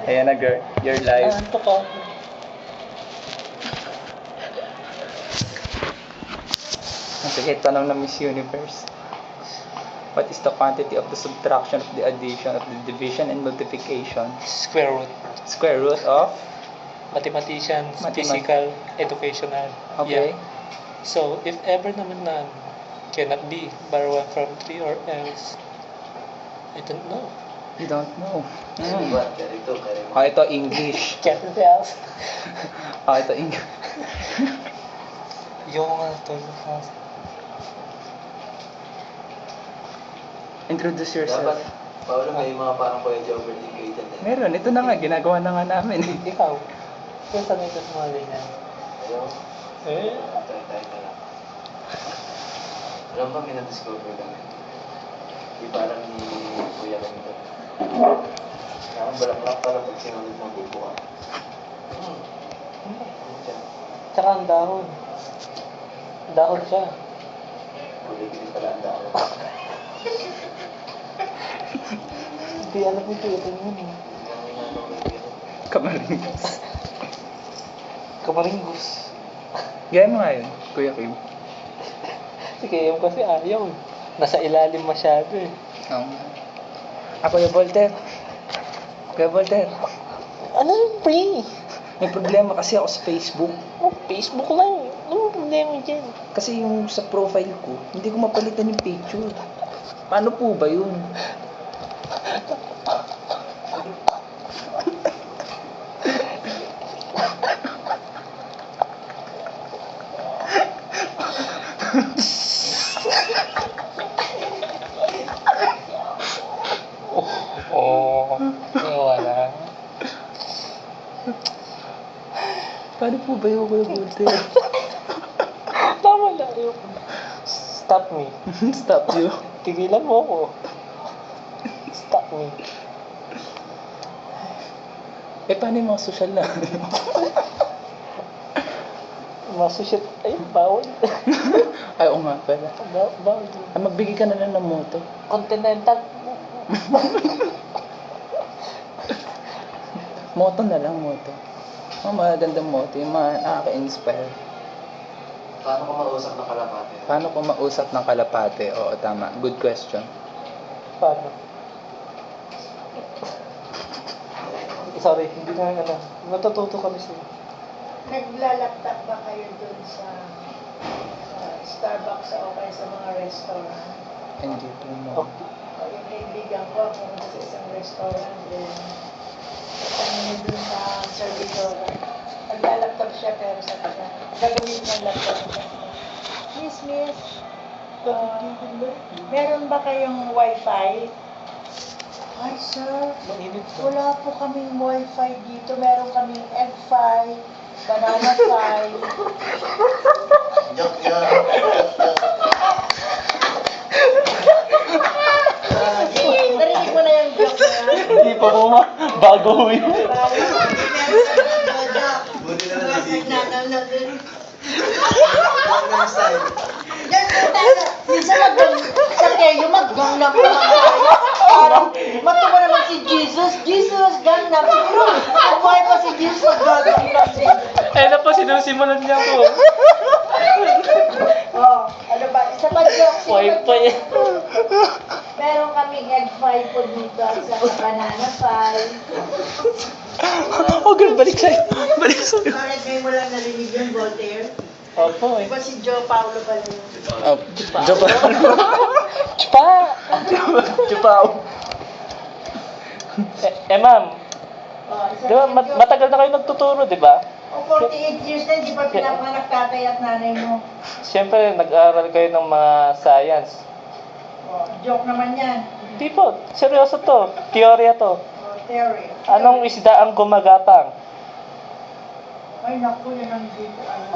Ayan na, girl. Your life. Anto ka. Sige, tanong na Miss Universe. What is the quantity of the subtraction of the addition of the division and multiplication? Square root. Square root of? Mathematicians, Mathemat- physical, educational. Okay. Yeah. So, if ever naman na cannot be, borrow 1 from 3 or else, I don't know. You don't know. Buat ganito, Oh, ito English. Can't else. Oh, ito English. Yung Introduce Dapat, yourself. Paolo, may mga parang Kuya Jobber din kayo dyan eh. Meron. Ito na nga. Ginagawa na nga namin. ikaw, kung sanay ka sa mga ganyan. Ayaw, Eh, tayo na lang. Alam ba, may na-discover kami. Di parang ni Kuya kami doon. Ang balaklak pala pag sinunod ng bubuka. Ano siya? tsaka ang dahon. Dahon siya. Kulit-kulit pala ang dahon. Hindi alam mo ito yun eh. Kamaringos. Kamaringgus. Gaya mo nga yun, Kuya Kim. Si Kayam kasi ayaw eh. Nasa ilalim masyado eh. Oo nga. Kuya Volter. Kuya Volter. Ano yung pre? May problema kasi ako sa Facebook. Oh, Facebook lang. Ano problema dyan? Kasi yung sa profile ko, hindi ko mapalitan yung picture. Paano po ba yun? Oo. Wala. Paano po ba yun, Kuya Volter? Tama lang yun. Stop me. Stop you. Tigilan mo ako. Stop me. Paano yung mga social na? Masushit. Ay, bawal. Ay, oo nga pala. Bawal. Magbigay ka na lang ng moto. Continental. Moto na lang, moto. Magandang moto, yung mga nakaka-inspire. Paano ko mausap ng kalapate? Paano ko mausap ng kalapate? Oo, tama. Good question. Paano? Sorry, hindi na ano. Natututo kami sa'yo. Naglalaptop ba kayo dun sa Starbucks o kaya sa mga restaurant? Hindi po Oh. mo. O yung kaibigan ko, pumunta sa isang restaurant, then kasama niya dun sa servidora. Naglalaptop siya pero sa kanya. Gagawin niya ang laptop niya. Miss, meron ba kayong wifi? Ay, sir, Mainit ba? wala po kaming wifi dito. Meron kaming egg-fi, banana-fi. Joke yun. Narinig mo na yung joke na yan. Hindi pa mo ma. Bago yun. Buti na lang si DJ. Nanonood. Ano yung style? Yan po tayo. Minsan sa kayo mag-gangnam naman tayo. Parang matuwa naman si Jesus. Jesus, gangnam. Siguro, kabuhay pa si Jesus mag-gangnam din. Eh na po, sinusimulan niya po. Oh, ano ba? Isa pa joke. Wi-Fi. Meron kaming egg pie po dito sa banana pie. Oh, girl, balik sa'yo. Balik sa'yo. Bakit ngayon mo lang narinig yung Voltaire? Opo eh. Diba si Joe Paulo pa rin? Oh, Jopa. Chupa! Chupaw. Ma'am, Oh, isa di ba, pa yung joke. matagal na kayo nagtuturo, di ba? O 48 years na, di pa pinapanganak tatay at nanay mo. Siyempre, nag-aaral kayo ng mga science. Oh, joke naman yan. Hindi po, seryoso to. Teorya to. Oh, theory. Anong isda ang gumagapang? Ay, naku, yun ang hindi ko alam.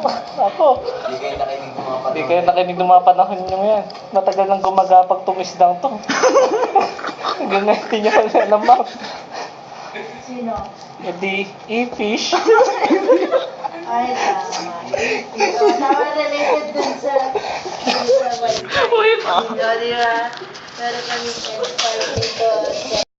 Ako, Hindi kayo nakinig ng mga panahon. hindi kayo nakinig ng mga panahon nyo yan. Matagal nang gumagapang tong isdang to. Hanggang ngayon, hindi nyo alam, ma'am. Sino? Hindi, e-fish. Ay, tama. So, tama related dun sa wifi. Uy, Di ba? Meron kami expert dito.